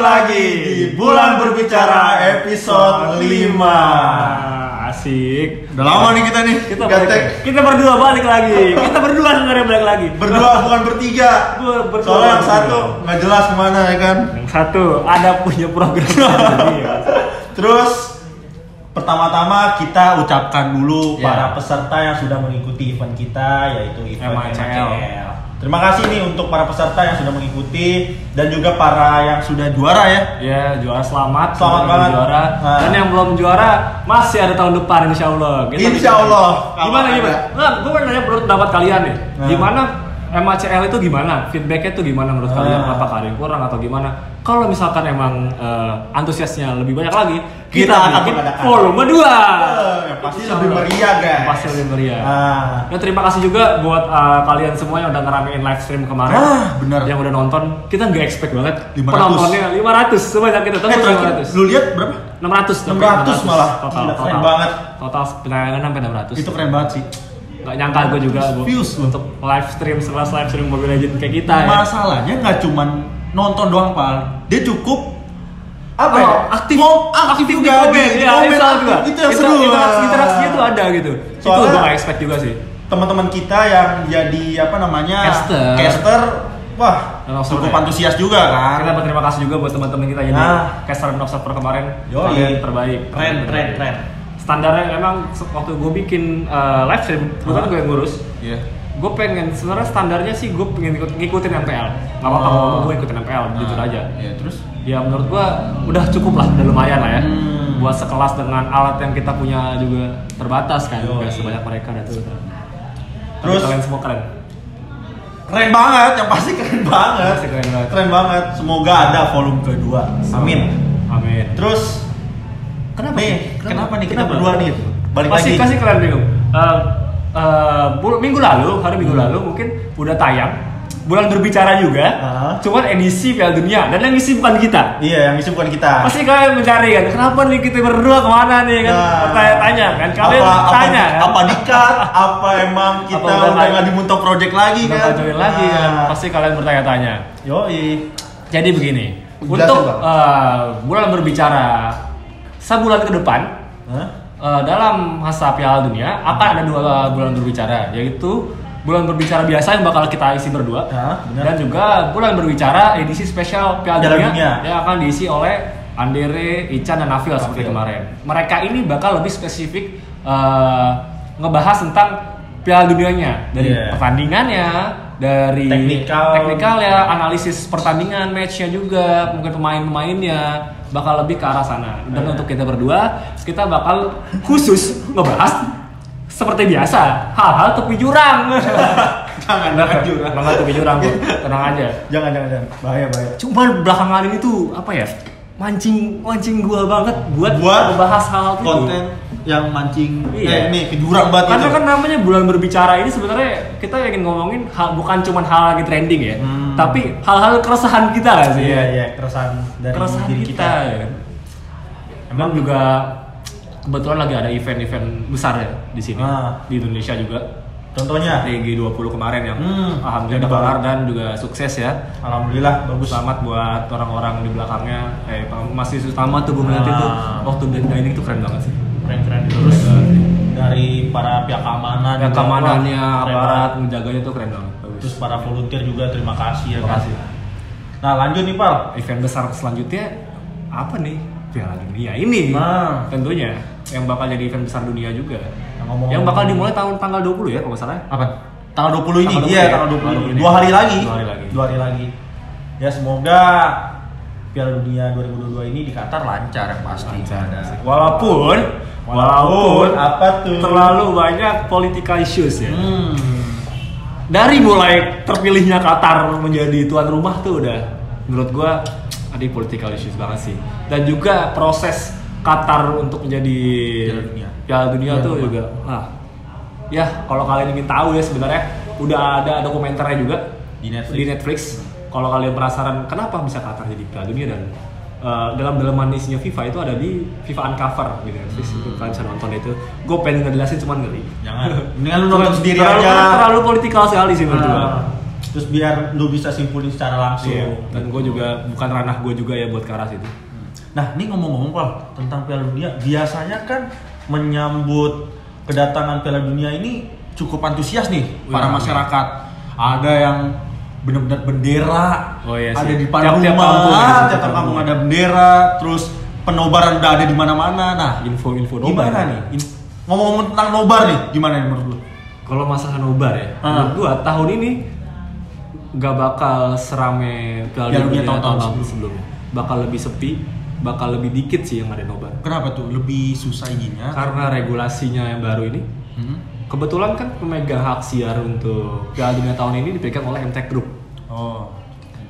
lagi di Bulan Berbicara episode 5. Asik. Udah lama nih kita nih. Kita berdua balik lagi. Kita berdua sebenarnya balik lagi. Berdua bukan bertiga. Soalnya yang satu nggak jelas kemana ya kan. Yang satu ada punya program. Terus pertama-tama kita ucapkan dulu para peserta yang sudah mengikuti event kita, yaitu event MACL. Terima kasih nih untuk para peserta yang sudah mengikuti dan juga para yang sudah juara ya. Ya, juara selamat banget. Juara. Dan yang belum juara masih ada tahun depan insya Allah. Insya Allah. Gimana? Nah, gue pengen nanya menurut pendapat kalian nih. Gimana MACL itu gimana? Feedbacknya tuh gimana menurut kalian? Apakah ada yang kurang atau gimana? Kalau misalkan emang antusiasnya lebih banyak lagi, kita akan mengadakan volume 2. Pasti lebih meriah guys. Pasti lebih meriah. Dan terima kasih juga buat kalian semua yang udah ngeramein live stream kemarin. Benar. Yang udah nonton, kita nggak expect banget. 500. Penontonnya 500 sebanyak itu. Tapi 500. Lu lihat berapa? 600 malah. Total. Keren banget. Total penayangan sampai 600. Itu keren banget sih. Gak nyangka gue juga untuk live stream sekelas live stream Mobile Legends kayak kita ya. Masalahnya nggak cuman nonton doang Pak, dia cukup aktif juga di komen. Itu yang seru. Interaksinya tuh ada gitu. Soalnya, itu gue gak expect juga sih. Teman-teman kita yang jadi caster, wah cukup antusias juga kan. Kita berterima kasih juga buat teman-teman kita jadi caster dan observer kemarin. Kalian terbaik. Keren. Standarnya emang waktu gue bikin live stream, bukan gue yang ngurus. Iya. Gue pengen sebenarnya standarnya sih gue pengen ngikutin MPL. Gak apa-apa gue ikutin MPL, jujur aja. Iya, terus? Ya menurut gue udah cukup lah, udah lumayan lah ya. Buat sekelas dengan alat yang kita punya juga terbatas kan, gak sebanyak mereka dan tuh. Terus kalian semua keren. Keren banget, yang pasti keren banget. Keren banget. Semoga ada volume kedua. Amin. Terus Kenapa nih kita berdua nih? Balik lagi. Kasih kalian bingung. Minggu lalu mungkin udah tayang. Bulan Berbicara juga. Cuman edisi Piala Dunia dan yang ngisi bukan kita. Iya, yang ngisi bukan kita. Pasti kalian mencari kan, kenapa nih kita berdua kemana nih kan? Tanya kan. Kalian tanya kan? Apa dikat? Apa emang kita udah nggak di Muntok Project lagi kan? Udah join lagi kan? Pasti kalian bertanya-tanya. Yoi. Jadi begini. Untuk Bulan Berbicara sebulan ke depan, dalam masa Piala Dunia akan ada 2 bulan berbicara, yaitu bulan berbicara biasa yang bakal kita isi berdua, dan juga bulan berbicara edisi spesial Piala Dunia yang akan diisi oleh Andere, Ican, dan Nafil seperti kemarin. Mereka ini bakal lebih spesifik ngebahas tentang Piala Dunianya, dari pertandingannya, dari teknikal ya, analisis pertandingan, matchnya juga, mungkin pemain-pemainnya bakal lebih ke arah sana. Dan untuk kita berdua, kita bakal khusus ngebahas seperti biasa hal-hal tepi jurang. Jangan tepi jurang, bro. Tenang aja. Jangan. Bahaya. Cuman belakangan ini tuh apa ya? Mancing gua banget buat membahas hal-hal itu. Konten yang mancing ini ke jurang banget. Karena kan namanya Bulan Berbicara ini sebenarnya kita ingin ngomongin bukan cuma hal lagi trending ya, tapi hal-hal keresahan kita lah sih. Iya, keresahan dari diri kita. Ya. Emang juga kebetulan lagi ada event-event besar ya di sini di Indonesia juga. Contohnya G20 kemarin yang alhamdulillah kelar dan juga sukses ya. Alhamdulillah bagus. Selamat buat orang-orang di belakangnya. Masih utama tuh gue melihat itu waktu dining itu keren banget sih. Keren. Terus dari para pihak keamanan, keamanannya, aparat menjaganya tuh keren banget. Bagus. Terus para volunteer juga terima kasih ya. Terima kasih. Nah lanjut nih Pal. Event besar selanjutnya apa nih? Piala Dunia ini. Tentunya yang bakal jadi event besar dunia juga. Yang bakal dimulai tanggal 20 ya kalau nggak salah. Apa? Tanggal 20 ini? Iya, tanggal 20 ini. 2 hari lagi. Ya semoga Piala Dunia 2022 ini di Qatar lancar yang pasti. Walaupun apa tuh? Terlalu banyak political issues ya. Dari mulai terpilihnya Qatar menjadi tuan rumah tuh udah menurut gua ada political issues banget sih. Dan juga proses Qatar untuk menjadi Piala Dunia tuh juga. Ya kalau kalian ingin tahu ya sebenarnya udah ada dokumenternya juga di Netflix. Kalau kalian penasaran kenapa bisa Qatar jadi Piala Dunia dan dalam isinya FIFA itu ada di FIFA Uncover gitu Netflix. Kalian bisa nonton itu. Gue pengen ngejelasin cuman ngeri. Jangan. Mendingan lu nonton sendiri aja. Terlalu politikal sekali sih menurut gue. Terus biar lu bisa simpulin secara langsung. Iya. Dan gue juga bukan ranah gue juga ya buat ke arah situ. Nah, ini ngomong-ngomong Pal tentang Piala Dunia, biasanya kan menyambut kedatangan Piala Dunia ini cukup antusias nih para masyarakat. Ada yang benar-benar bendera, ada di depan rumah, tiap kampung ada bendera, terus penobaran udah ada di mana-mana. Nah, info nobar gimana nih? Ngomong-ngomong tentang nobar nih, gimana nih menurut lu? Kalau masalah nobar ya, menurut gua tahun ini gak bakal serame Piala Dunia tahun-tahun sebelumnya. Bakal lebih sepi, bakal lebih dikit sih yang ada nobar. Kenapa tuh? Lebih susah izinnya? Karena regulasinya yang baru ini. Kebetulan kan pemegang hak siar untuk Piala Dunia tahun ini dipegang oleh MTech Group.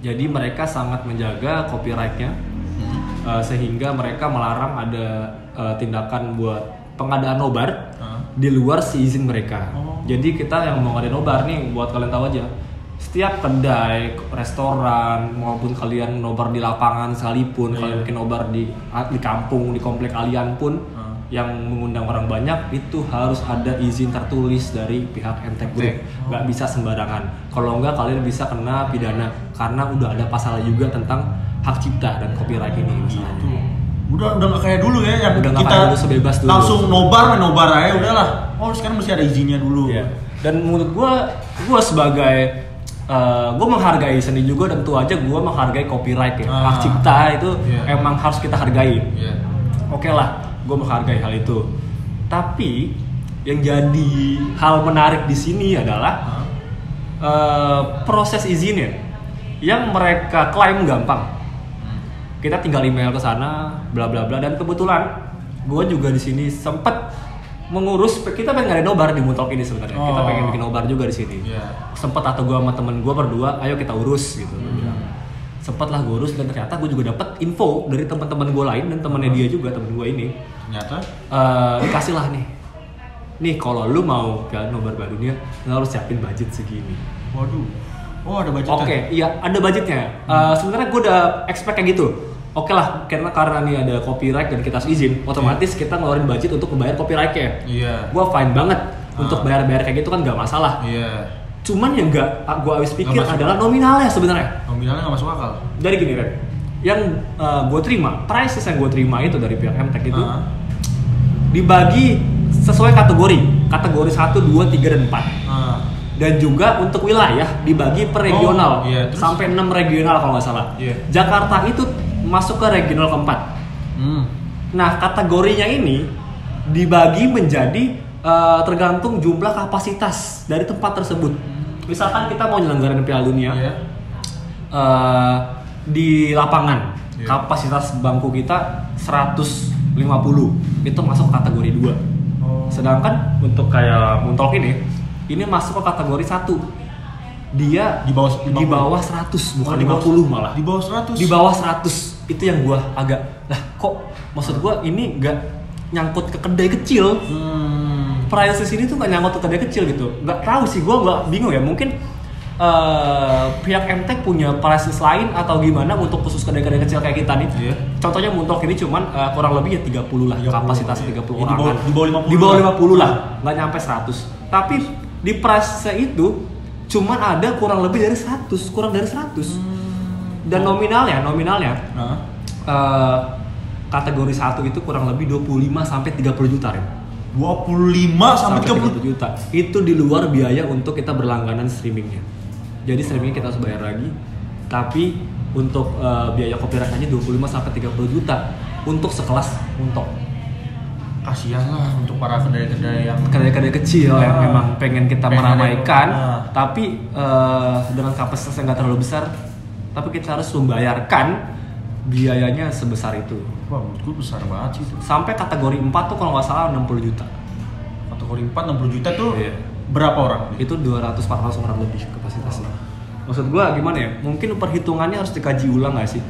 Jadi mereka sangat menjaga copyright-nya, sehingga mereka melarang ada tindakan buat pengadaan nobar di luar si izin mereka. Jadi kita yang mau ngadain nobar nih, buat kalian tahu aja, setiap kedai, restoran, maupun kalian nobar di lapangan sekalipun, kalian bikin nobar di kampung, di komplek kalian pun, yang mengundang orang banyak, itu harus ada izin tertulis dari pihak MTech Group. Nggak bisa sembarangan. Kalau nggak, kalian bisa kena pidana karena udah ada pasal juga tentang hak cipta dan copyright ini misalnya. Udah nggak kayak dulu ya, yang udah kita dulu, sebebas dulu. Langsung nobar aja udahlah. Sekarang mesti ada izinnya dulu. Dan menurut gue sebagai gue menghargai seni juga, dan tentu aja gue menghargai copyright ya. Hak cipta itu emang harus kita hargai. Oke lah, gue menghargai hal itu. Tapi yang jadi hal menarik di sini adalah proses izinnya yang mereka klaim gampang. Kita tinggal email ke sana, bla bla bla. Dan kebetulan gue juga di sini sempet mengurus, kita pengen ngadain nobar di Muntok ini sebenarnya. Kita pengen bikin nobar juga di sini. Sempet atau gue sama temen gue berdua, ayo kita urus gitu. Sempet lah gue urus, dan ternyata gue juga dapet info dari teman-teman gue lain dan temennya dia juga, temen gue ini. Ternyata dikasih lah nih kalau lu mau Piala Nobar Dunia, lu harus siapin budget segini. Waduh, ada budgetnya? Oke, iya ada budgetnya. Sebenarnya gue udah expect kayak gitu. Oke lah, karena nih ada copyright dan kita harus izin, otomatis kita ngeluarin budget untuk membayar copyright-nya. Gue fine banget untuk bayar-bayar kayak gitu kan gak masalah. Cuman yang gue habis pikir adalah nominalnya sebenarnya. Nominalnya gak masuk akal. Dari gini kan, yang gue terima, prices yang gue terima itu dari pihak MTech itu dibagi sesuai kategori 1, 2, 3, dan 4. Dan juga untuk wilayah dibagi per regional, sampai 6 regional kalau nggak salah. Jakarta itu masuk ke regional keempat. Nah, kategorinya ini dibagi menjadi tergantung jumlah kapasitas dari tempat tersebut. Misalkan kita mau nyelenggarain Piala Dunia di lapangan, kapasitas bangku kita 150, itu masuk ke kategori 2. Sedangkan untuk kayak Muntok ini masuk ke kategori 1. Dia di bawah 100, bukan 50 malah. Di bawah 100. Di bawah 100. Itu yang gua agak kok maksud gua ini enggak nyangkut ke kedai kecil. Prices ini tuh enggak nyangkut ke kedai kecil gitu. Enggak tahu sih, gua enggak bingung ya. Mungkin pihak MTech punya prices lain atau gimana untuk khusus kedai-kedai kecil kayak kita nih. Contohnya Muntok ini cuman kurang lebih ya 30 lah, kapasitas 30 orang. Di bawah 50 lah, enggak nyampe 100. Tapi di price itu cuman ada kurang lebih dari 100, kurang dari 100. Dan nominalnya kategori 1 itu kurang lebih 25 sampai 30 juta ya. 25 sampai 30 juta. Itu di luar biaya untuk kita berlangganan streamingnya. Jadi streamingnya kita harus bayar lagi. Tapi untuk biaya copyright aja 25 sampai 30 juta untuk sekelas Muntok. Kasihan lah untuk para kedai-kedai kecil yang memang pengen kita meramaikan, tapi dengan kapasitas yang nggak terlalu besar, tapi kita harus membayarkan biayanya sebesar itu. Wah, menurutku besar banget sih itu. Sampai kategori 4 tuh kalau nggak salah 60 juta. Kategori 4 60 juta tuh berapa orang? Itu 200-400 orang lebih kapasitasnya. Maksud gua gimana ya? Mungkin perhitungannya harus dikaji ulang nggak sih?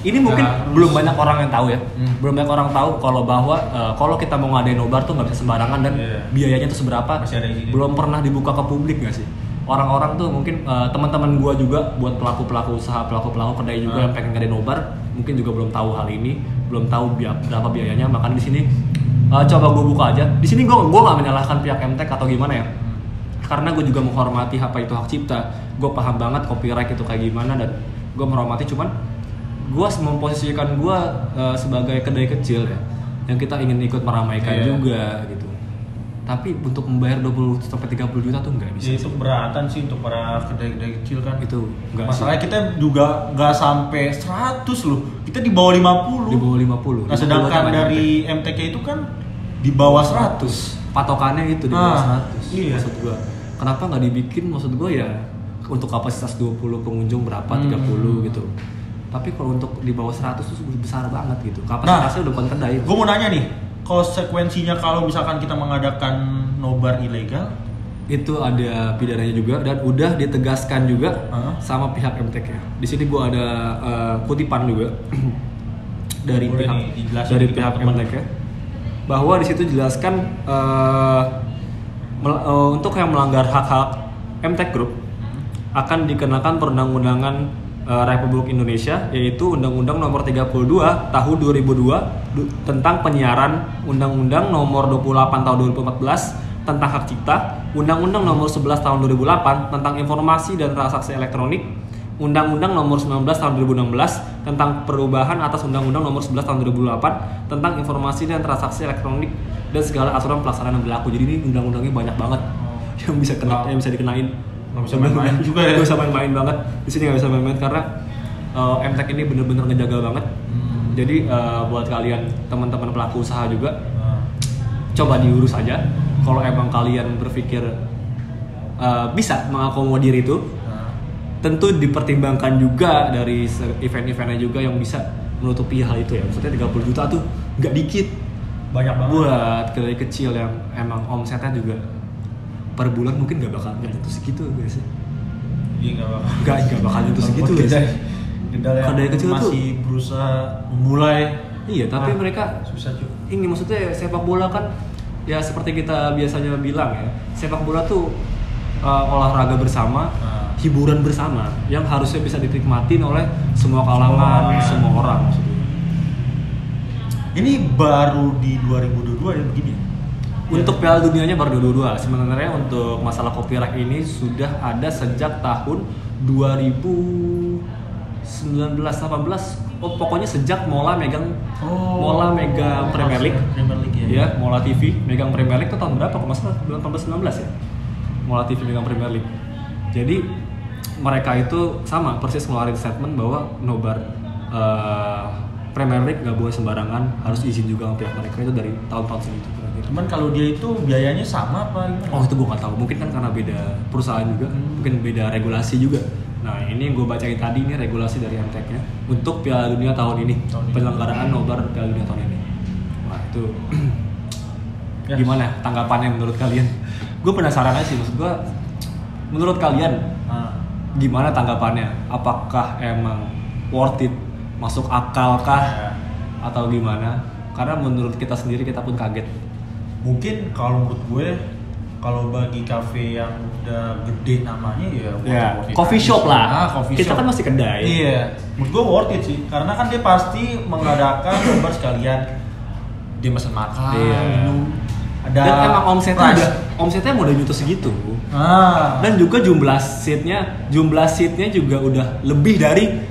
Ini mungkin belum banyak orang yang tahu ya. Belum banyak orang tahu bahwa kalau kita mau ngadain nobar tuh nggak bisa sembarangan dan biayanya tuh seberapa. Belum pernah dibuka ke publik nggak sih? Orang-orang tuh mungkin teman-teman gua juga buat pelaku-pelaku usaha, pelaku-pelaku kedai juga yang pengen ngadain nobar, mungkin juga belum tahu hal ini, belum tahu berapa biayanya. Makanya di sini coba gua buka aja. Di sini gua nggak menyalahkan pihak MTech atau gimana ya. karena gue juga menghormati apa itu hak cipta. Gue paham banget copyright itu kayak gimana dan gue menghormati, cuman gue memposisikan gue sebagai kedai kecil ya, yang kita ingin ikut meramaikan juga gitu. Tapi untuk membayar 20 sampai 30 juta tuh nggak bisa. Itu beratan sih untuk para kedai-kedai kecil kan. Itu enggak. Masalahnya sih. Kita juga nggak sampai 100 loh. Kita di bawah 50. Di bawah 50. Nah, sedangkan dari MTK itu kan di bawah 100. Patokannya itu di bawah 100. Iya. Maksud gua, kenapa nggak dibikin, maksud gua ya untuk kapasitas 20 pengunjung berapa 30 gitu. Tapi kalau untuk di bawah 100 itu besar banget gitu. Kapasitasnya udah bukan kedai. Gue mau nanya nih, konsekuensinya kalau misalkan kita mengadakan nobar ilegal, itu ada pidananya juga dan udah ditegaskan juga sama pihak MTK. Di sini gua ada kutipan juga dari pihak MTK bahwa di situ jelaskan untuk yang melanggar hak-hak MTK Group akan dikenakan perundang-undangan Republik Indonesia, yaitu Undang-Undang Nomor 32 Tahun 2002 tentang penyiaran, Undang-Undang Nomor 28 Tahun 2014 tentang hak cipta, Undang-Undang Nomor 11 Tahun 2008 tentang informasi dan transaksi elektronik, Undang-Undang Nomor 19 Tahun 2016 tentang perubahan atas Undang-Undang Nomor 11 Tahun 2008 tentang informasi dan transaksi elektronik dan segala aturan pelaksanaan yang berlaku. Jadi ini undang-undangnya banyak banget yang bisa yang bisa dikenain. Nggak bisa main-main juga ya. Nggak bisa main-main banget. Di sini nggak bisa main-main karena MTK ini bener-bener ngejaga banget. Jadi buat kalian teman-teman pelaku usaha juga coba diurus aja. Kalau emang kalian berpikir bisa mengakomodir itu, tentu dipertimbangkan juga dari event-eventnya juga yang bisa menutupi hal itu ya. Maksudnya 30 juta tuh nggak dikit. Banyak banget. Buat kedai kecil yang emang omsetnya juga per bulan mungkin nggak bakal nyentuh segitu guys. Iya nggak bakal nyentuh segitu guys. Kedai kecil masih berusaha memulai. Iya, tapi mereka susah juga. Ini maksudnya sepak bola kan ya seperti kita biasanya bilang ya, sepak bola tuh olahraga bersama, hiburan bersama yang harusnya bisa dinikmatin oleh semua kalangan, semua orang maksudnya. Ini baru di 2022 ya begini. Untuk Piala Dunianya baru 2022. Sebenarnya untuk masalah copyright ini sudah ada sejak tahun 2019-18. Oh, pokoknya sejak Mola megang Premier League. Ya, Mola TV megang Premier League itu tahun berapa? Kalau masalah 18-19 ya. Mola TV megang Premier League. Jadi mereka itu sama persis ngeluarin statement bahwa nobar Premier League nggak boleh sembarangan, harus izin juga sama pihak mereka itu dari tahun-tahun segitu. Cuman kalau dia itu biayanya sama apa gimana? Oh itu gue nggak tahu, mungkin kan karena beda perusahaan juga, mungkin beda regulasi juga. Nah ini yang gue bacain tadi ini regulasi dari MTK-nya untuk Piala Dunia tahun ini, penyelenggaraan nobar Piala Dunia tahun ini. Nah itu gimana tanggapannya menurut kalian? Gue penasaran aja sih, maksud gue menurut kalian gimana tanggapannya? Apakah emang worth it? Masuk akal kah atau gimana? Karena menurut kita sendiri kita pun kaget. Mungkin kalau menurut gue, kalau bagi kafe yang udah gede namanya ya coffee shop lah. Coffee kita shop. Kan masih kedai. Iya, menurut gue worth it sih. Karena kan dia pasti mengadakan nobar sekalian. Dia pesan makan, minum. Ada dan emang omsetnya udah nyentuh segitu. Dan juga jumlah seatnya juga udah lebih dari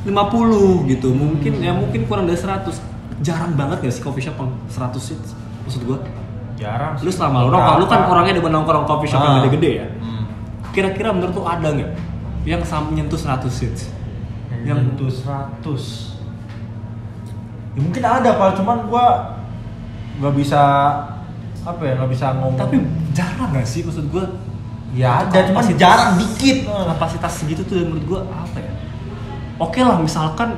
50 gitu, mungkin kurang dari 100. Jarang banget gak sih coffee shop yang 100 seat? Maksud gua jarang. Lu selama lu kan orangnya udah nongkrong coffee shop yang gede-gede ya. Kira-kira menurut lu ada nggak yang nyentuh 100 seat? Yang nyentuh 100. Ya mungkin ada Pak, cuman gua nggak bisa ngomong. Tapi jarang gak sih maksud gua? Ya ada, cuman jarang dikit. Kapasitas segitu tuh menurut gua apa ya? Oke lah, misalkan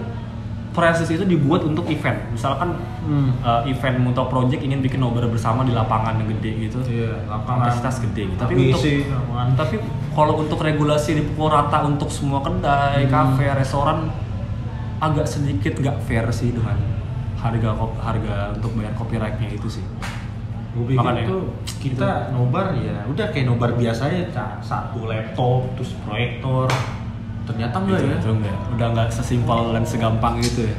franchise itu dibuat untuk event, misalkan event untuk project ingin bikin nobar bersama di lapangan yang gede gitu, kapasitas gede. Tapi kalau untuk regulasi dipukul rata untuk semua kedai, kafe, restoran, agak sedikit nggak fair sih dengan harga untuk bayar copyrightnya itu sih. Makanya itu kita nobar ya udah kayak nobar biasa ya, satu laptop terus proyektor. Ternyata enggak ya? Udah nggak sesimpel dan segampang gitu ya.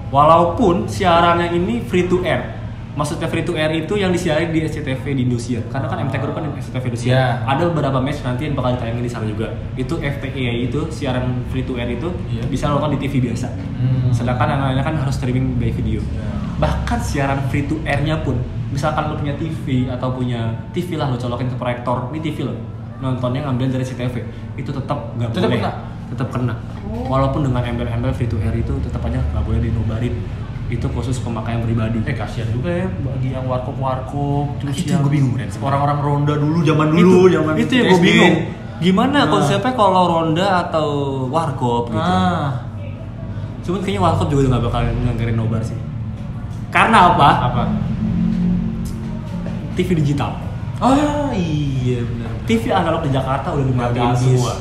Walaupun siarannya ini free to air, Maksudnya free to air itu yang disiarin di SCTV di Indosiar. Karena kan MT Group kan di SCTV Indosiar. Yeah. Ada beberapa match nanti yang bakal ditayangin di sana juga. Itu FTI itu siaran free to air itu bisa nonton di TV biasa. Sedangkan yang lainnya kan harus streaming by video. Bahkan siaran free to airnya pun, misalkan lo punya TV atau punya TV lah lo colokin ke proyektor, ini TV lo nontonnya ngambil dari CTV, itu tetap nggak boleh. Tetap kena. Walaupun dengan embel-embel free to air itu tetap aja nggak boleh dinobarin. Itu khusus pemakaian pribadi. Kasihan juga ya bagi yang warkop terus itu yang gue bingung dan orang-orang ronda dulu zaman dulu itu yang gue bingung. Gimana konsepnya kalau ronda atau warkop gitu? Cuman kayaknya warkop juga nggak bakal nganggarin nobar sih. Karena apa? TV digital. Iya benar. TV analog di Jakarta udah dimatiin semua.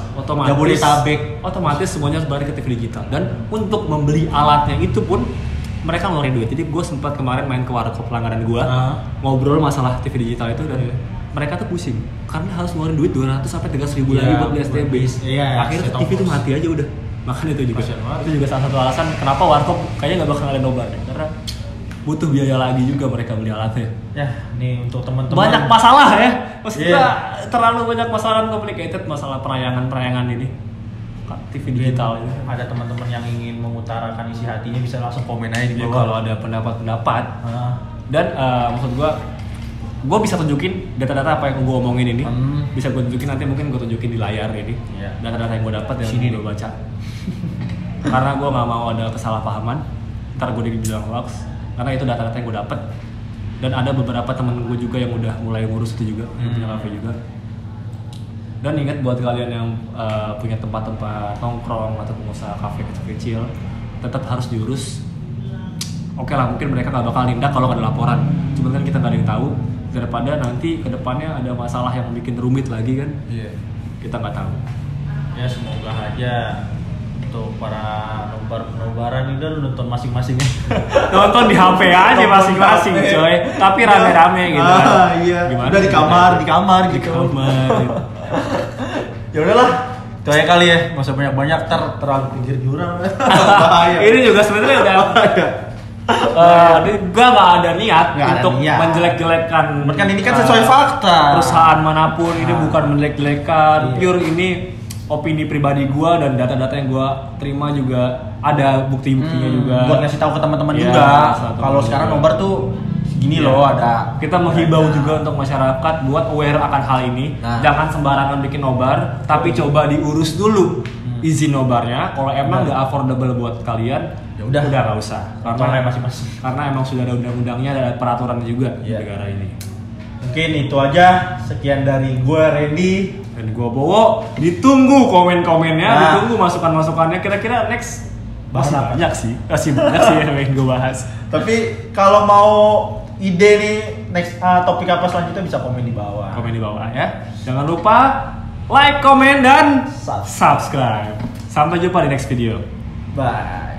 Otomatis semuanya balik ke TV digital. Dan untuk membeli alatnya itu pun mereka ngeluarin duit. Jadi gue sempat kemarin main ke warkop langganan gue, ngobrol masalah TV digital itu dan mereka tuh pusing karena harus ngeluarin duit 200 sampai 300 ribu lagi buat beli STB. Akhirnya TV itu mati aja udah. Makanya itu juga salah satu alasan kenapa warkop kayaknya nggak bakal ada nobar deh. Karena butuh biaya lagi juga mereka beli alatnya. Ya, nih untuk teman-teman banyak masalah ya. Maksudnya terlalu banyak masalah complicated masalah perayangan ini. TV digital ini. Ada teman-teman yang ingin mengutarakan isi hatinya bisa langsung komen aja di bawah kalau ada pendapat. Dan maksud gue bisa tunjukin data-data apa yang gue omongin ini. Bisa gue tunjukin nanti mungkin gue tunjukin di layar ini. Data-data yang gue dapat yang gue baca. Karena gue nggak mau ada kesalahpahaman. Ntar gue dibilang hoax. Karena itu data-data yang gue dapat. Dan ada beberapa temen gue juga yang udah mulai ngurus itu juga, punya kafe juga. Dan ingat buat kalian yang punya tempat-tempat nongkrong atau pengusaha kafe kecil-kecil, tetap harus diurus. Oke lah, mungkin mereka nggak bakal nindak kalau nggak ada laporan. Cuman kan kita nggak ada yang tahu. Daripada nanti kedepannya ada masalah yang bikin rumit lagi kan? Kita nggak tahu. Ya semoga aja untuk para nobaran ini udah nonton masing-masing. Nonton di HP aja masing-masing, coy. Tapi rame-rame gitu kan. Iya. Gimana? Udah di kamar gitu. Ya udahlah. Itu aja kali ya. Enggak usah banyak-banyak terlalu pinggir jurang. Bahaya. Ini juga sebenarnya udah gue nggak ada niat untuk menjelek-jelekan. Kan ini kan sesuai fakta. Perusahaan manapun ini bukan menjelek-jelekan. Pure ini opini pribadi gue dan data-data yang gue terima juga ada bukti-buktinya juga. Buat ngasih tahu ke teman-teman juga. Kalau sekarang nobar tuh gini loh ada. Kita menghimbau juga untuk masyarakat buat aware akan hal ini. Jangan sembarangan bikin nobar, tapi coba diurus dulu izin nobarnya. Kalau emang nggak affordable buat kalian, ya udah nggak usah. Karena emang sudah ada undang-undangnya, ada peraturannya juga di negara ini. Mungkin itu aja. Sekian dari gue Randy dan gue Bowo. Ditunggu komen-komennya, ditunggu masukan-masukannya. Kira-kira next masih banyak sih yang pengen gue bahas. Tapi kalau mau ide nih next topik apa selanjutnya bisa komen di bawah. Komen di bawah ya. Jangan lupa like, komen dan subscribe. Sampai jumpa di next video. Bye.